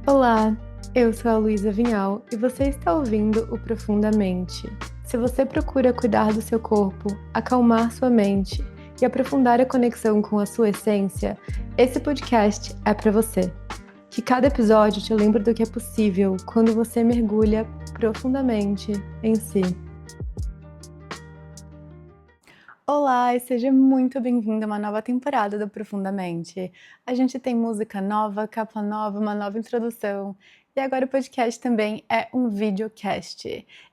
Olá, eu sou a Luísa Vinhal e você está ouvindo o Profundamente. Se você procura cuidar do seu corpo, acalmar sua mente e aprofundar a conexão com a sua essência, esse podcast é para você. Que cada episódio te lembre do que é possível quando você mergulha profundamente em si. Olá e seja muito bem-vindo a uma nova temporada do Profundamente. A gente tem música nova, capa nova, uma nova introdução. E agora o podcast também é um videocast.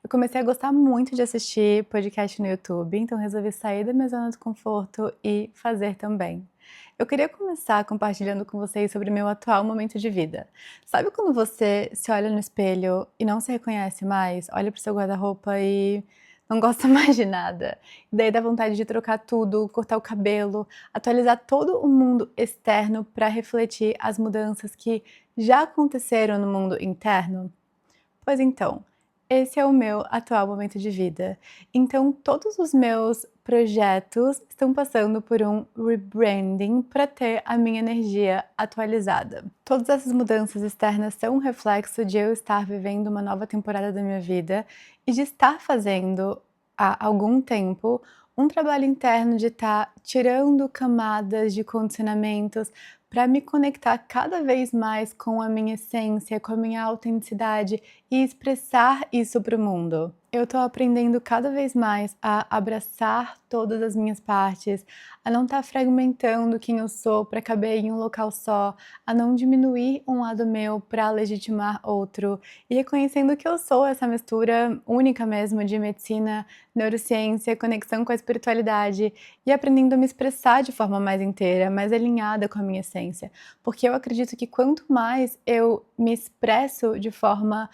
Eu comecei a gostar muito de assistir podcast no YouTube, então resolvi sair da minha zona de conforto e fazer também. Eu queria começar compartilhando com vocês sobre meu atual momento de vida. Sabe quando você se olha no espelho e não se reconhece mais? Olha pro seu guarda-roupa e não gosta mais de nada. E daí dá vontade de trocar tudo, cortar o cabelo, atualizar todo o mundo externo para refletir as mudanças que já aconteceram no mundo interno? Pois então, esse é o meu atual momento de vida. Então, todos os meus projetos estão passando por um rebranding para ter a minha energia atualizada. Todas essas mudanças externas são um reflexo de eu estar vivendo uma nova temporada da minha vida e de estar fazendo há algum tempo um trabalho interno de estar tirando camadas de condicionamentos para me conectar cada vez mais com a minha essência, com a minha autenticidade e expressar isso para o mundo. Eu tô aprendendo cada vez mais a abraçar todas as minhas partes, a não estar fragmentando quem eu sou para caber em um local só, a não diminuir um lado meu para legitimar outro, e reconhecendo que eu sou essa mistura única mesmo de medicina, neurociência, conexão com a espiritualidade, e aprendendo a me expressar de forma mais inteira, mais alinhada com a minha essência. Porque eu acredito que quanto mais eu me expresso de forma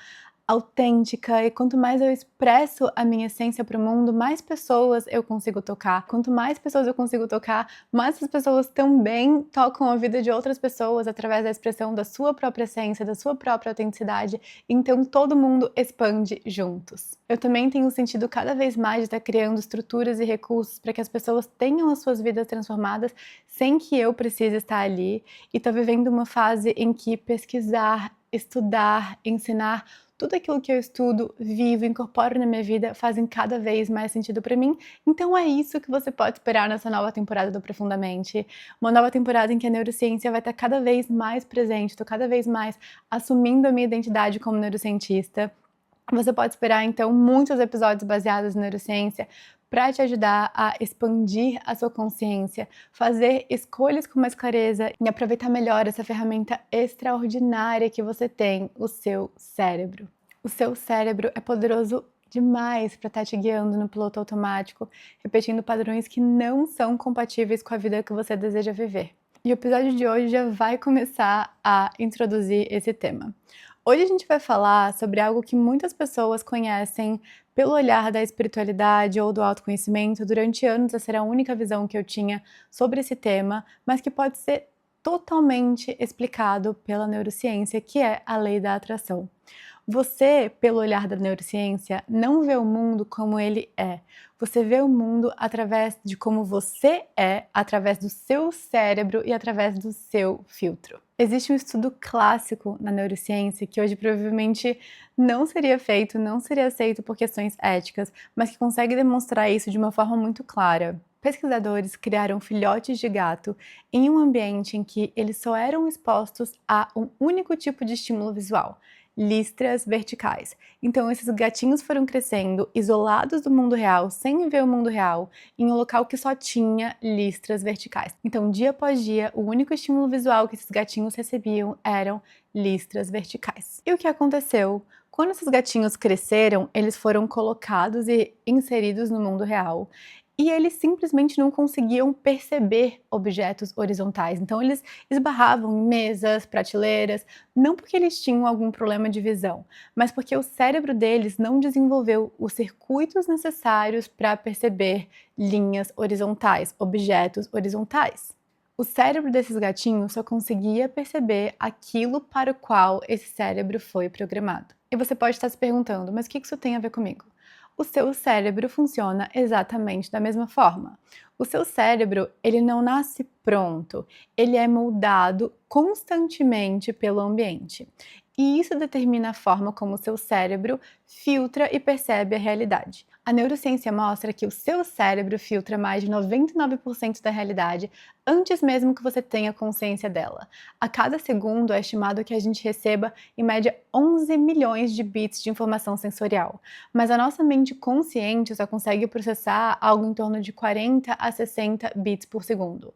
autêntica e quanto mais eu expresso a minha essência para o mundo, mais pessoas eu consigo tocar. Quanto mais pessoas eu consigo tocar, mais essas pessoas também tocam a vida de outras pessoas através da expressão da sua própria essência, da sua própria autenticidade. Então todo mundo expande juntos. Eu também tenho sentido cada vez mais de estar criando estruturas e recursos para que as pessoas tenham as suas vidas transformadas sem que eu precise estar ali, e estou vivendo uma fase em que pesquisar, estudar, ensinar, tudo aquilo que eu estudo, vivo, incorporo na minha vida fazem cada vez mais sentido para mim. Então é isso que você pode esperar nessa nova temporada do Profundamente. Uma nova temporada em que a neurociência vai estar cada vez mais presente, estou cada vez mais assumindo a minha identidade como neurocientista. Você pode esperar, então, muitos episódios baseados em neurociência para te ajudar a expandir a sua consciência, fazer escolhas com mais clareza e aproveitar melhor essa ferramenta extraordinária que você tem, o seu cérebro. O seu cérebro é poderoso demais para estar te guiando no piloto automático, repetindo padrões que não são compatíveis com a vida que você deseja viver. E o episódio de hoje já vai começar a introduzir esse tema. Hoje a gente vai falar sobre algo que muitas pessoas conhecem pelo olhar da espiritualidade ou do autoconhecimento. Durante anos essa era a única visão que eu tinha sobre esse tema, mas que pode ser totalmente explicado pela neurociência, que é a lei da atração. Você, pelo olhar da neurociência, não vê o mundo como ele é. Você vê o mundo através de como você é, através do seu cérebro e através do seu filtro. Existe um estudo clássico na neurociência que hoje provavelmente não seria feito, não seria aceito por questões éticas, mas que consegue demonstrar isso de uma forma muito clara. Pesquisadores criaram filhotes de gato em um ambiente em que eles só eram expostos a um único tipo de estímulo visual: listras verticais. Então esses gatinhos foram crescendo isolados do mundo real, sem ver o mundo real, em um local que só tinha listras verticais. Então, dia após dia, o único estímulo visual que esses gatinhos recebiam eram listras verticais. E o que aconteceu? Quando esses gatinhos cresceram, eles foram colocados e inseridos no mundo real. E eles simplesmente não conseguiam perceber objetos horizontais. Então eles esbarravam em mesas, prateleiras, não porque eles tinham algum problema de visão, mas porque o cérebro deles não desenvolveu os circuitos necessários para perceber linhas horizontais, objetos horizontais. O cérebro desses gatinhos só conseguia perceber aquilo para o qual esse cérebro foi programado. E você pode estar se perguntando, mas o que isso tem a ver comigo? O seu cérebro funciona exatamente da mesma forma. O seu cérebro, ele não nasce pronto, ele é moldado constantemente pelo ambiente. e isso determina a forma como o seu cérebro filtra e percebe a realidade. A neurociência mostra que o seu cérebro filtra mais de 99% da realidade antes mesmo que você tenha consciência dela. A cada segundo é estimado que a gente receba, em média, 11 milhões de bits de informação sensorial, mas a nossa mente consciente só consegue processar algo em torno de 40 a 60 bits por segundo.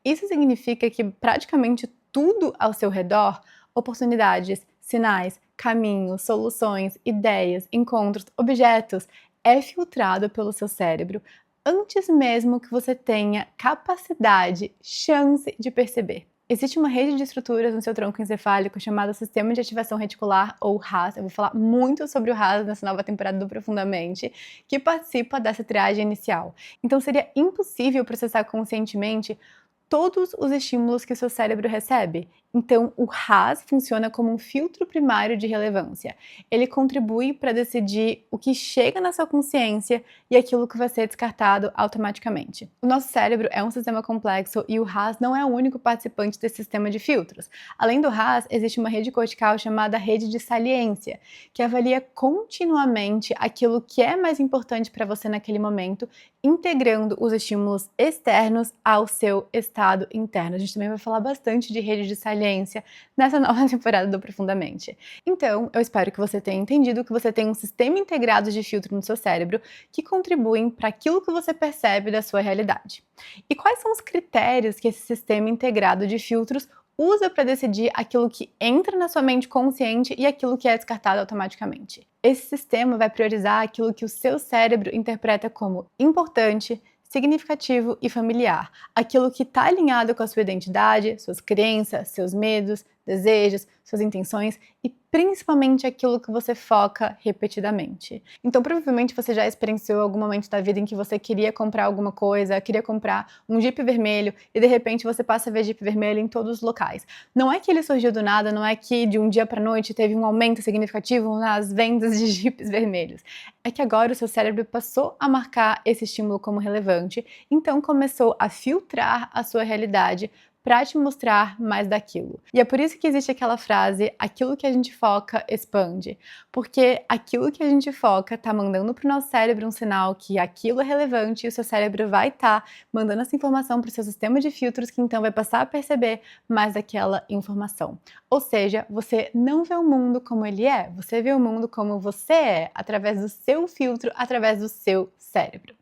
Isso significa que praticamente tudo ao seu redor, oportunidades, sinais, caminhos, soluções, ideias, encontros, objetos, é filtrado pelo seu cérebro antes mesmo que você tenha capacidade, chance de perceber. Existe uma rede de estruturas no seu tronco encefálico chamada Sistema de Ativação Reticular, ou RAS. Eu vou falar muito sobre o RAS nessa nova temporada do Profundamente, que participa dessa triagem inicial. Então seria impossível processar conscientemente todos os estímulos que o seu cérebro recebe. Então, o RAS funciona como um filtro primário de relevância. Ele contribui para decidir o que chega na sua consciência e aquilo que vai ser descartado automaticamente. O nosso cérebro é um sistema complexo e o RAS não é o único participante desse sistema de filtros. Além do RAS, existe uma rede cortical chamada rede de saliência, que avalia continuamente aquilo que é mais importante para você naquele momento, integrando os estímulos externos ao seu estado interno. A gente também vai falar bastante de rede de saliência nessa nova temporada do Profundamente. Então, eu espero que você tenha entendido que você tem um sistema integrado de filtro no seu cérebro que contribuem para aquilo que você percebe da sua realidade. E quais são os critérios que esse sistema integrado de filtros usa para decidir aquilo que entra na sua mente consciente e aquilo que é descartado automaticamente? Esse sistema vai priorizar aquilo que o seu cérebro interpreta como importante, significativo e familiar, aquilo que está alinhado com a sua identidade, suas crenças, seus medos, desejos, suas intenções e principalmente aquilo que você foca repetidamente. Então, provavelmente você já experienciou algum momento da vida em que você queria comprar alguma coisa, queria comprar um Jeep vermelho e de repente você passa a ver Jeep vermelho em todos os locais. Não é que ele surgiu do nada, não é que de um dia para noite teve um aumento significativo nas vendas de Jeeps vermelhos. É que agora o seu cérebro passou a marcar esse estímulo como relevante, então começou a filtrar a sua realidade para te mostrar mais daquilo. E é por isso que existe aquela frase, aquilo que a gente foca expande, porque aquilo que a gente foca tá mandando pro nosso cérebro um sinal que aquilo é relevante e o seu cérebro vai estar mandando essa informação pro seu sistema de filtros que então vai passar a perceber mais aquela informação. Ou seja, você não vê o mundo como ele é, você vê o mundo como você é, através do seu filtro, através do seu cérebro.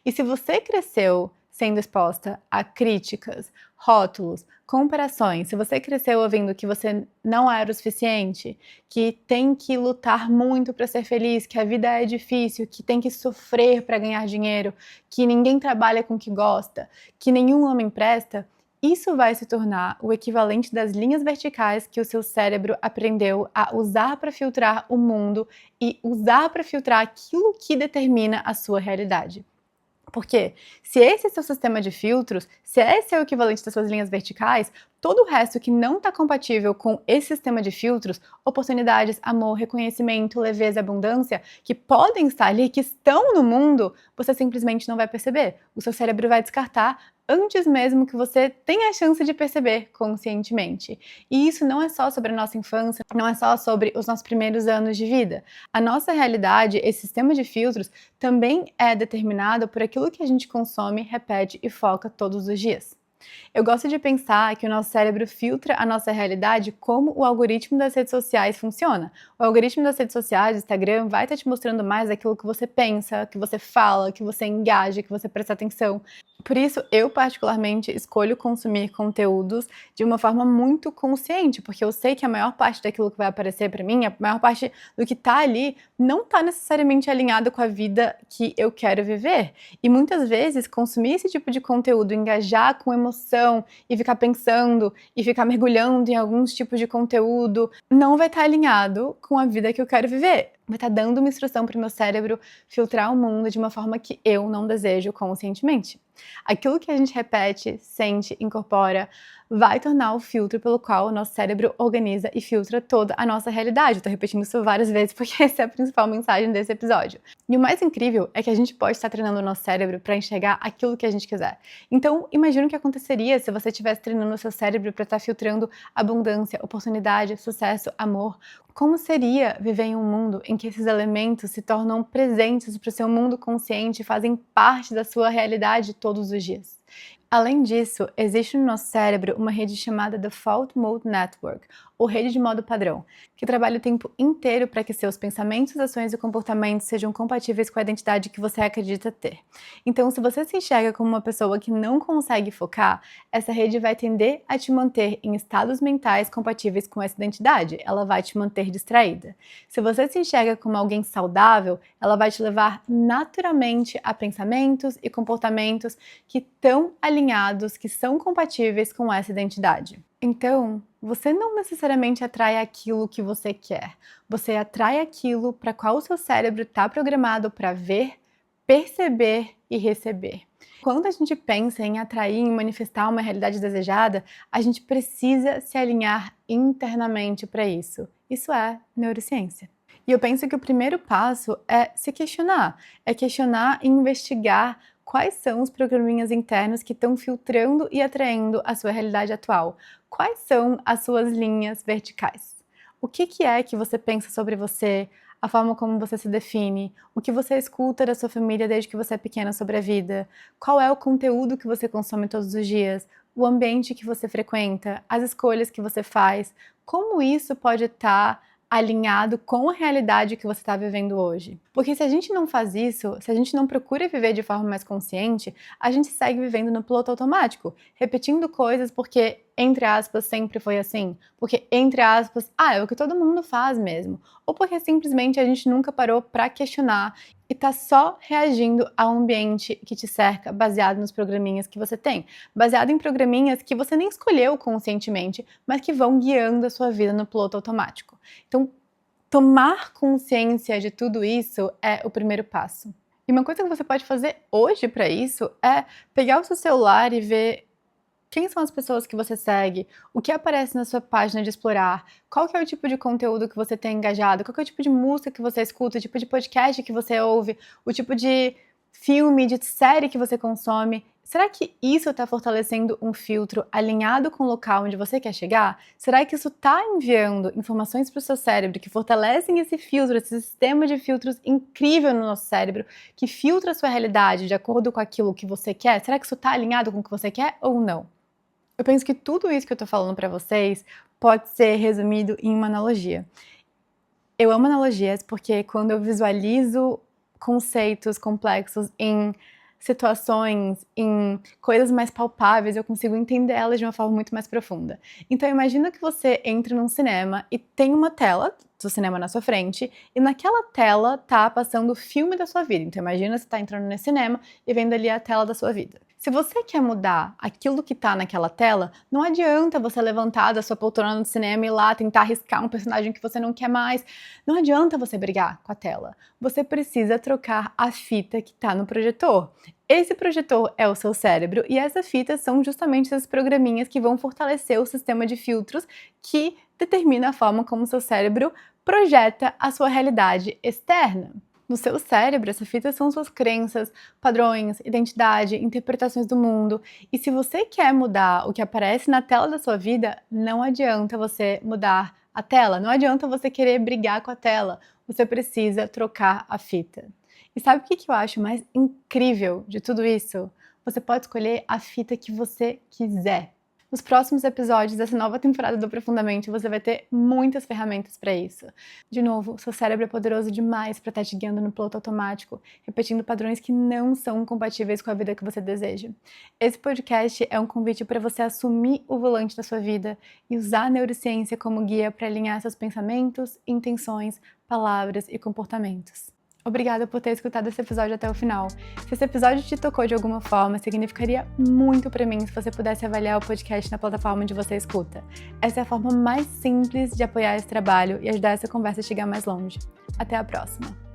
E se você cresceu sendo exposta a críticas, rótulos, comparações, se você cresceu ouvindo que você não era o suficiente, que tem que lutar muito para ser feliz, que a vida é difícil, que tem que sofrer para ganhar dinheiro, que ninguém trabalha com o que gosta, que nenhum homem presta, isso vai se tornar o equivalente das linhas verticais que o seu cérebro aprendeu a usar para filtrar o mundo e usar para filtrar aquilo que determina a sua realidade. Porque se esse é seu sistema de filtros, se esse é o equivalente das suas linhas verticais, todo o resto que não está compatível com esse sistema de filtros, oportunidades, amor, reconhecimento, leveza e abundância, que podem estar ali, que estão no mundo, você simplesmente não vai perceber. O seu cérebro vai descartar antes mesmo que você tenha a chance de perceber conscientemente. E isso não é só sobre a nossa infância, não é só sobre os nossos primeiros anos de vida. A nossa realidade, esse sistema de filtros, também é determinado por aquilo que a gente consome, repete e foca todos os dias. Eu gosto de pensar que o nosso cérebro filtra a nossa realidade como o algoritmo das redes sociais funciona. O algoritmo das redes sociais, do Instagram, vai estar te mostrando mais aquilo que você pensa, que você fala, que você engaja, que você presta atenção. Por isso, eu particularmente escolho consumir conteúdos de uma forma muito consciente, porque eu sei que a maior parte daquilo que vai aparecer para mim, a maior parte do que tá ali, não tá necessariamente alinhado com a vida que eu quero viver. E muitas vezes, consumir esse tipo de conteúdo, engajar com emoção e ficar pensando e ficar mergulhando em alguns tipos de conteúdo, não vai estar alinhado com a vida que eu quero viver. Vai estar dando uma instrução para o meu cérebro filtrar o mundo de uma forma que eu não desejo conscientemente. Aquilo que a gente repete, sente, incorpora, vai tornar o filtro pelo qual o nosso cérebro organiza e filtra toda a nossa realidade. Eu tô repetindo isso várias vezes porque essa é a principal mensagem desse episódio. E o mais incrível é que a gente pode estar treinando o nosso cérebro para enxergar aquilo que a gente quiser. Então, imagina o que aconteceria se você estivesse treinando o seu cérebro para estar filtrando abundância, oportunidade, sucesso, amor. Como seria viver em um mundo em que esses elementos se tornam presentes para o seu mundo consciente e fazem parte da sua realidade todos os dias? Além disso, existe no nosso cérebro uma rede chamada Default Mode Network, ou rede de modo padrão, que trabalha o tempo inteiro para que seus pensamentos, ações e comportamentos sejam compatíveis com a identidade que você acredita ter. Então, se você se enxerga como uma pessoa que não consegue focar, essa rede vai tender a te manter em estados mentais compatíveis com essa identidade, ela vai te manter distraída. Se você se enxerga como alguém saudável, ela vai te levar naturalmente a pensamentos e comportamentos que estão alinhados, que são compatíveis com essa identidade. Então, você não necessariamente atrai aquilo que você quer. Você atrai aquilo para qual o seu cérebro está programado para ver, perceber e receber. Quando a gente pensa em atrair e manifestar uma realidade desejada, a gente precisa se alinhar internamente para isso. Isso é neurociência. E eu penso que o primeiro passo é se questionar. É questionar e investigar quais são os programinhas internos que estão filtrando e atraindo a sua realidade atual. Quais são as suas linhas verticais? O que é que você pensa sobre você, a forma como você se define, o que você escuta da sua família desde que você é pequena sobre a vida, qual é o conteúdo que você consome todos os dias, o ambiente que você frequenta, as escolhas que você faz, como isso pode estar alinhado com a realidade que você está vivendo hoje. Porque se a gente não faz isso, se a gente não procura viver de forma mais consciente, a gente segue vivendo no piloto automático, repetindo coisas porque, entre aspas, sempre foi assim. Porque, entre aspas, é o que todo mundo faz mesmo. Ou porque simplesmente a gente nunca parou para questionar e tá só reagindo ao ambiente que te cerca, baseado nos programinhas que você tem. Baseado em programinhas que você nem escolheu conscientemente, mas que vão guiando a sua vida no piloto automático. Então, tomar consciência de tudo isso é o primeiro passo. E uma coisa que você pode fazer hoje para isso é pegar o seu celular e ver quem são as pessoas que você segue, o que aparece na sua página de explorar, qual que é o tipo de conteúdo que você tem engajado, qual que é o tipo de música que você escuta, o tipo de podcast que você ouve, o tipo de filme, de série que você consome. Será que isso está fortalecendo um filtro alinhado com o local onde você quer chegar? Será que isso está enviando informações para o seu cérebro que fortalecem esse filtro, esse sistema de filtros incrível no nosso cérebro, que filtra a sua realidade de acordo com aquilo que você quer? Será que isso está alinhado com o que você quer ou não? Eu penso que tudo isso que eu tô falando pra vocês pode ser resumido em uma analogia. Eu amo analogias porque quando eu visualizo conceitos complexos em situações, em coisas mais palpáveis, eu consigo entender elas de uma forma muito mais profunda. Então imagina que você entra num cinema e tem uma tela do cinema na sua frente e naquela tela tá passando o filme da sua vida. Então imagina você tá entrando nesse cinema e vendo ali a tela da sua vida. Se você quer mudar aquilo que tá naquela tela, não adianta você levantar da sua poltrona no cinema e ir lá tentar arriscar um personagem que você não quer mais. Não adianta você brigar com a tela. Você precisa trocar a fita que tá no projetor. Esse projetor é o seu cérebro e essas fitas são justamente esses programinhas que vão fortalecer o sistema de filtros que determina a forma como o seu cérebro projeta a sua realidade externa. No seu cérebro, essas fitas são suas crenças, padrões, identidade, interpretações do mundo. E se você quer mudar o que aparece na tela da sua vida, não adianta você mudar a tela, não adianta você querer brigar com a tela. Você precisa trocar a fita. E sabe o que eu acho mais incrível de tudo isso? Você pode escolher a fita que você quiser. Nos próximos episódios dessa nova temporada do Profundamente, você vai ter muitas ferramentas para isso. De novo, seu cérebro é poderoso demais para estar te guiando no piloto automático, repetindo padrões que não são compatíveis com a vida que você deseja. Esse podcast é um convite para você assumir o volante da sua vida e usar a neurociência como guia para alinhar seus pensamentos, intenções, palavras e comportamentos. Obrigada por ter escutado esse episódio até o final. Se esse episódio te tocou de alguma forma, significaria muito para mim se você pudesse avaliar o podcast na plataforma onde você escuta. Essa é a forma mais simples de apoiar esse trabalho e ajudar essa conversa a chegar mais longe. Até a próxima!